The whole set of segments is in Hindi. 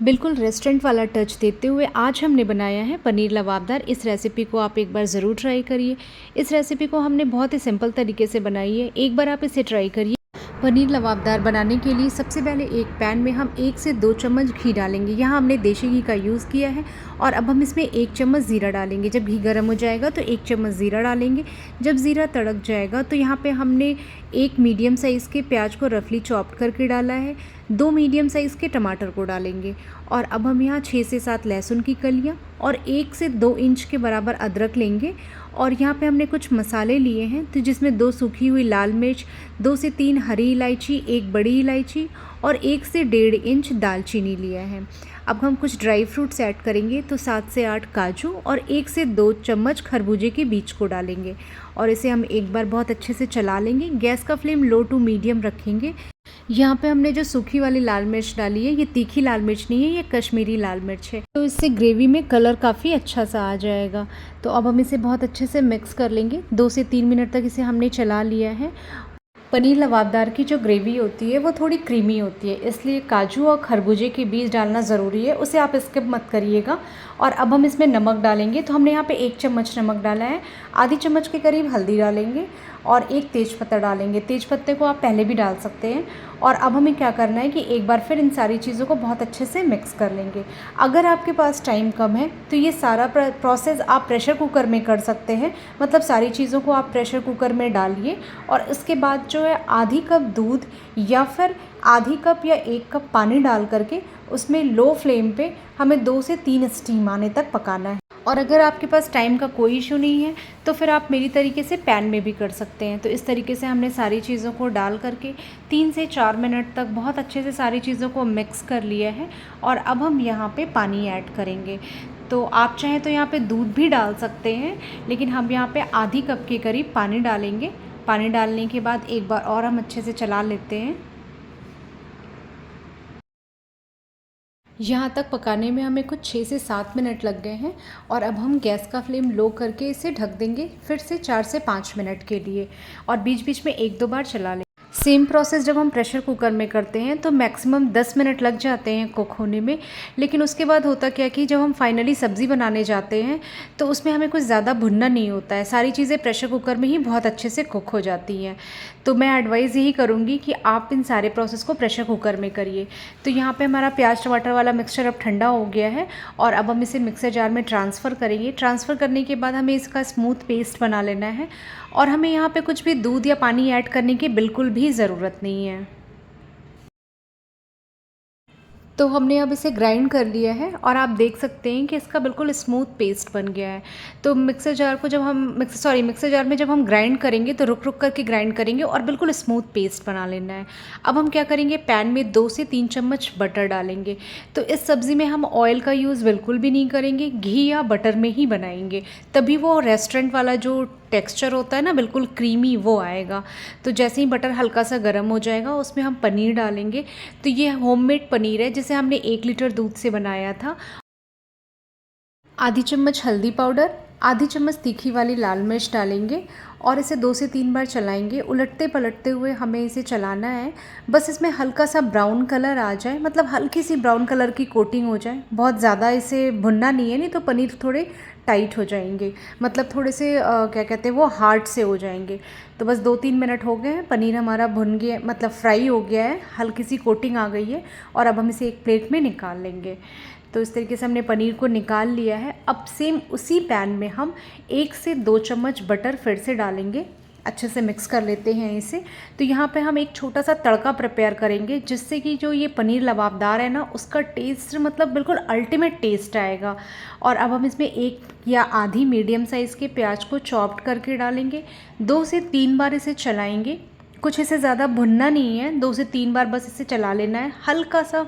बिल्कुल रेस्टोरेंट वाला टच देते हुए आज हमने बनाया है पनीर लबाबदार। इस रेसिपी को आप एक बार ज़रूर ट्राई करिए। इस रेसिपी को हमने बहुत ही सिंपल तरीके से बनाई है, एक बार आप इसे ट्राई करिए। पनीर लबाबदार बनाने के लिए सबसे पहले एक पैन में हम 1 से 2 चम्मच घी डालेंगे। यहाँ हमने देशी घी का यूज़ किया है और अब हम इसमें 1 चम्मच ज़ीरा डालेंगे। जब घी गर्म हो जाएगा तो 1 चम्मच ज़ीरा डालेंगे। जब ज़ीरा तड़क जाएगा तो यहाँ पे हमने एक मीडियम साइज़ के प्याज को रफली चॉप्ड करके डाला है, 2 मीडियम साइज़ के टमाटर को डालेंगे और अब हम यहाँ 6 से 7 लहसुन की कलियाँ और 1 से 2 इंच के बराबर अदरक लेंगे। और यहाँ पे हमने कुछ मसाले लिए हैं तो जिसमें 2 सूखी हुई लाल मिर्च, 2 से 3 हरी इलायची, 1 बड़ी इलायची और 1 से 1.5 इंच दालचीनी लिया है। अब हम कुछ ड्राई फ्रूट्स ऐड करेंगे तो 7 से 8 काजू और 1 से 2 चम्मच खरबूजे के बीज को डालेंगे और इसे हम एक बार बहुत अच्छे से चला लेंगे। गैस का फ्लेम लो टू मीडियम रखेंगे। यहाँ पे हमने जो सूखी वाली लाल मिर्च डाली है, ये तीखी लाल मिर्च नहीं है, ये कश्मीरी लाल मिर्च है, तो इससे ग्रेवी में कलर काफ़ी अच्छा सा आ जाएगा। तो अब हम इसे बहुत अच्छे से मिक्स कर लेंगे। 2 से 3 मिनट तक इसे हमने चला लिया है। पनीर लबाबदार की जो ग्रेवी होती है वो थोड़ी क्रीमी होती है, इसलिए काजू और खरबूजे के बीज डालना ज़रूरी है, उसे आप स्किप मत करिएगा। और अब हम इसमें नमक डालेंगे। तो हमने यहाँ पे 1 चम्मच नमक डाला है, आधी चम्मच के करीब हल्दी डालेंगे और 1 तेज़पत्ता डालेंगे। तेज़पत्ते को आप पहले भी डाल सकते हैं। और अब हमें क्या करना है कि एक बार फिर इन सारी चीज़ों को बहुत अच्छे से मिक्स कर लेंगे। अगर आपके पास टाइम कम है तो ये सारा प्रोसेस आप प्रेशर कुकर में कर सकते हैं। मतलब सारी चीज़ों को आप प्रेशर कुकर में डालिए और इसके बाद जो है आधी कप दूध या फिर आधी कप या 1 कप पानी डाल करके उसमें लो फ्लेम पे हमें 2 से 3 स्टीम आने तक पकाना है। और अगर आपके पास टाइम का कोई इशू नहीं है तो फिर आप मेरी तरीके से पैन में भी कर सकते हैं। तो इस तरीके से हमने सारी चीज़ों को डाल करके 3 से 4 मिनट तक बहुत अच्छे से सारी चीज़ों को मिक्स कर लिया है। और अब हम यहाँ पे पानी ऐड करेंगे। तो आप चाहें तो यहाँ पे दूध भी डाल सकते हैं, लेकिन हम यहाँ पे आधी कप के करीब पानी डालेंगे। पानी डालने के बाद एक बार और हम अच्छे से चला लेते हैं। यहाँ तक पकाने में हमें कुछ 6 से 7 मिनट लग गए हैं और अब हम गैस का फ्लेम लो करके इसे ढक देंगे फिर से 4 से 5 मिनट के लिए और बीच बीच में 1-2 बार चला लें। सेम प्रोसेस जब हम प्रेशर कुकर में करते हैं तो मैक्सिमम 10 मिनट लग जाते हैं कुक होने में। लेकिन उसके बाद होता क्या कि जब हम फाइनली सब्ज़ी बनाने जाते हैं तो उसमें हमें कुछ ज़्यादा भुनना नहीं होता है, सारी चीज़ें प्रेशर कुकर में ही बहुत अच्छे से कुक हो जाती हैं। तो मैं एडवाइज़ यही करूँगी कि आप इन सारे प्रोसेस को प्रेशर कुकर में करिए। तो यहाँ पे हमारा प्याज टमाटर वाला मिक्सचर अब ठंडा हो गया है और अब हम इसे मिक्सर जार में ट्रांसफ़र करेंगे। ट्रांसफ़र करने के बाद हमें इसका स्मूथ पेस्ट बना लेना है और हमें यहाँ पे कुछ भी दूध या पानी ऐड करने की बिल्कुल भी ज़रूरत नहीं है। तो हमने अब इसे ग्राइंड कर लिया है और आप देख सकते हैं कि इसका बिल्कुल स्मूथ पेस्ट बन गया है। तो मिक्सर जार को जब हम मिक्सर जार में जब हम ग्राइंड करेंगे तो रुक रुक करके ग्राइंड करेंगे और बिल्कुल स्मूथ पेस्ट बना लेना है। अब हम क्या करेंगे, पैन में 2 से 3 चम्मच बटर डालेंगे। तो इस सब्ज़ी में हम ऑयल का यूज़ बिल्कुल भी नहीं करेंगे, घी या बटर में ही बनाएंगे, तभी वो रेस्टोरेंट वाला जो टेक्सचर होता है ना बिल्कुल क्रीमी वो आएगा। तो जैसे ही बटर हल्का सा गर्म हो जाएगा उसमें हम पनीर डालेंगे। तो ये होममेड पनीर है जिसे हमने 1 लीटर दूध से बनाया था। आधी चम्मच हल्दी पाउडर, आधी चम्मच तीखी वाली लाल मिर्च डालेंगे और इसे 2 से 3 बार चलाएंगे। उलटते पलटते हुए हमें इसे चलाना है, बस इसमें हल्का सा ब्राउन कलर आ जाए, मतलब हल्की सी ब्राउन कलर की कोटिंग हो जाए। बहुत ज़्यादा इसे भुनना नहीं है, नहीं तो पनीर थोड़े टाइट हो जाएंगे, मतलब थोड़े से क्या कहते हैं वो हार्ड से हो जाएंगे। तो बस 2-3 मिनट हो गए हैं, पनीर हमारा भुन गया, मतलब फ्राई हो गया है, हल्की सी कोटिंग आ गई है और अब हम इसे एक प्लेट में निकाल लेंगे। तो इस तरीके से हमने पनीर को निकाल लिया है। अब सेम उसी पैन में हम 1 से 2 चम्मच बटर फिर से डालेंगे, अच्छे से मिक्स कर लेते हैं इसे। तो यहाँ पे हम एक छोटा सा तड़का प्रिपेयर करेंगे जिससे कि जो ये पनीर लबाबदार है ना उसका टेस्ट मतलब बिल्कुल अल्टीमेट टेस्ट आएगा। और अब हम इसमें 1 या आधी मीडियम साइज़ के प्याज को चॉप्ड करके डालेंगे। 2 से 3 बार इसे चलाएँगे, कुछ इसे ज़्यादा भुनना नहीं है, 2 से 3 बार बस इसे चला लेना है, हल्का सा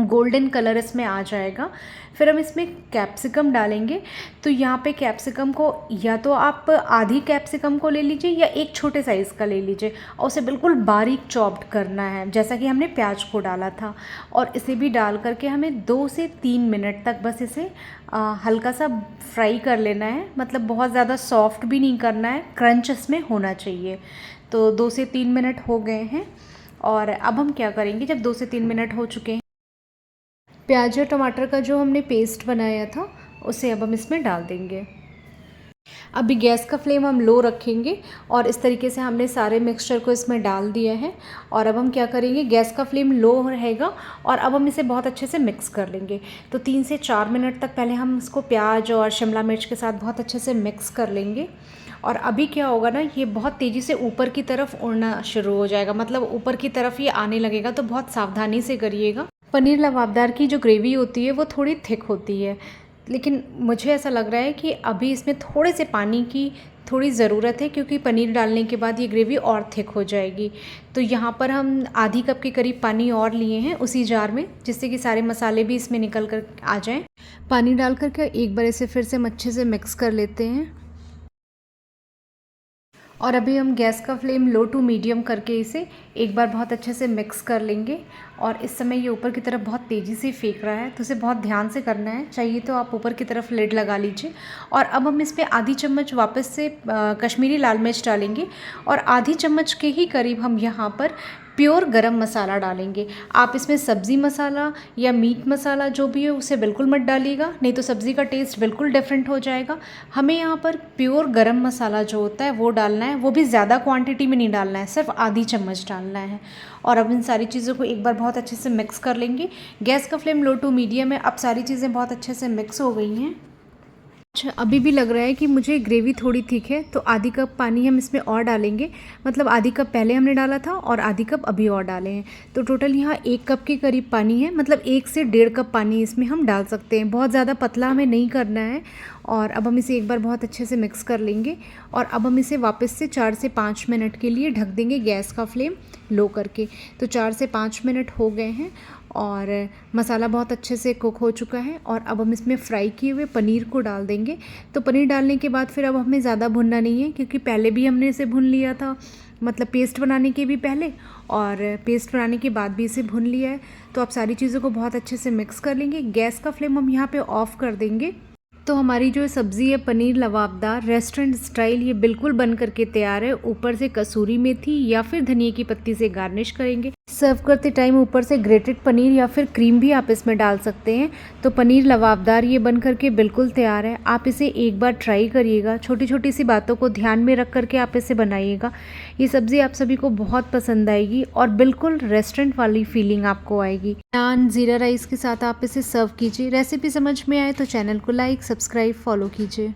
गोल्डन कलर इसमें आ जाएगा। फिर हम इसमें कैप्सिकम डालेंगे। तो यहाँ पे कैप्सिकम को या तो आप आधी कैप्सिकम को ले लीजिए या एक छोटे साइज़ का ले लीजिए और उसे बिल्कुल बारीक चॉप्ड करना है जैसा कि हमने प्याज को डाला था। और इसे भी डाल करके हमें 2 से 3 मिनट तक बस इसे हल्का सा फ्राई कर लेना है, मतलब बहुत ज़्यादा सॉफ्ट भी नहीं करना है, क्रंच इसमें होना चाहिए। तो 2 से 3 मिनट हो गए हैं और अब हम क्या करेंगे, जब 2 से 3 मिनट हो चुके हैं प्याज और टमाटर का जो हमने पेस्ट बनाया था उसे अब हम इसमें डाल देंगे। अभी गैस का फ्लेम हम लो रखेंगे और इस तरीके से हमने सारे मिक्सचर को इसमें डाल दिया है। और अब हम क्या करेंगे, गैस का फ्लेम लो रहेगा और अब हम इसे बहुत अच्छे से मिक्स कर लेंगे। तो 3 से 4 मिनट तक पहले हम इसको प्याज और शिमला मिर्च के साथ बहुत अच्छे से मिक्स कर लेंगे। और अभी क्या होगा ना, ये बहुत तेज़ी से ऊपर की तरफ उड़ना शुरू हो जाएगा, मतलब ऊपर की तरफ ये आने लगेगा, तो बहुत सावधानी से करिएगा। पनीर लबाबदार की जो ग्रेवी होती है वो थोड़ी थिक होती है, लेकिन मुझे ऐसा लग रहा है कि अभी इसमें थोड़े से पानी की थोड़ी ज़रूरत है, क्योंकि पनीर डालने के बाद ये ग्रेवी और थिक हो जाएगी। तो यहाँ पर हम आधी कप के करीब पानी और लिए हैं उसी जार में, जिससे कि सारे मसाले भी इसमें निकल कर आ जाएं। पानी डाल करके एक बार इसे फिर से अच्छे से मिक्स कर लेते हैं। और अभी हम गैस का फ्लेम लो टू मीडियम करके इसे एक बार बहुत अच्छे से मिक्स कर लेंगे। और इस समय ये ऊपर की तरफ बहुत तेज़ी से फेंक रहा है, तो इसे बहुत ध्यान से करना है। चाहिए तो आप ऊपर की तरफ लिड लगा लीजिए। और अब हम इस पर आधी चम्मच वापस से कश्मीरी लाल मिर्च डालेंगे और आधी चम्मच के ही करीब हम यहाँ पर प्योर गरम मसाला डालेंगे। आप इसमें सब्ज़ी मसाला या मीट मसाला जो भी है उसे बिल्कुल मत डालिएगा, नहीं तो सब्ज़ी का टेस्ट बिल्कुल डिफरेंट हो जाएगा। हमें यहाँ पर प्योर गरम मसाला जो होता है वो डालना है, वो भी ज़्यादा क्वांटिटी में नहीं डालना है, सिर्फ आधी चम्मच डालना है। और अब इन सारी चीज़ों को एक बार बहुत अच्छे से मिक्स कर लेंगे। गैस का फ्लेम लो टू मीडियम है। अब सारी चीज़ें बहुत अच्छे से मिक्स हो गई हैं। अच्छा, अभी भी लग रहा है कि मुझे ग्रेवी थोड़ी थिक है, तो आधी कप पानी हम इसमें और डालेंगे। मतलब आधी कप पहले हमने डाला था और आधी कप अभी और डाले हैं, तो टोटल यहाँ 1 कप के करीब पानी है। मतलब 1 से 1.5 कप पानी इसमें हम डाल सकते हैं, बहुत ज़्यादा पतला हमें नहीं करना है। और अब हम इसे एक बार बहुत अच्छे से मिक्स कर लेंगे। और अब हम इसे वापस से 4 से 5 मिनट के लिए ढक देंगे गैस का फ्लेम लो करके। तो 4 से 5 मिनट हो गए हैं और मसाला बहुत अच्छे से कुक हो चुका है। और अब हम इसमें फ्राई किए हुए पनीर को डाल देंगे। तो पनीर डालने के बाद फिर अब हमें ज़्यादा भुनना नहीं है, क्योंकि पहले भी हमने इसे भुन लिया था, मतलब पेस्ट बनाने के भी पहले और पेस्ट बनाने के बाद भी इसे भुन लिया है। तो आप सारी चीज़ों को बहुत अच्छे से मिक्स कर लेंगे। गैस का फ्लेम हम यहाँ पे ऑफ़ कर देंगे। तो हमारी जो सब्ज़ी है पनीर लबाबदार रेस्टोरेंट स्टाइल, ये बिल्कुल बन करके तैयार है। ऊपर से कसूरी मेथी या फिर धनिया की पत्ती से गार्निश करेंगे। सर्व करते टाइम ऊपर से ग्रेटेड पनीर या फिर क्रीम भी आप इसमें डाल सकते हैं। तो पनीर लबाबदार ये बन करके बिल्कुल तैयार है। आप इसे एक बार ट्राई करिएगा, छोटी छोटी सी बातों को ध्यान में रख करके आप इसे बनाइएगा। ये सब्ज़ी आप सभी को बहुत पसंद आएगी और बिल्कुल रेस्टोरेंट वाली फीलिंग आपको आएगी। नान ज़ीरा राइस के साथ आप इसे सर्व कीजिए। रेसिपी समझ में आए तो चैनल को लाइक, सब्सक्राइब, फॉलो कीजिए।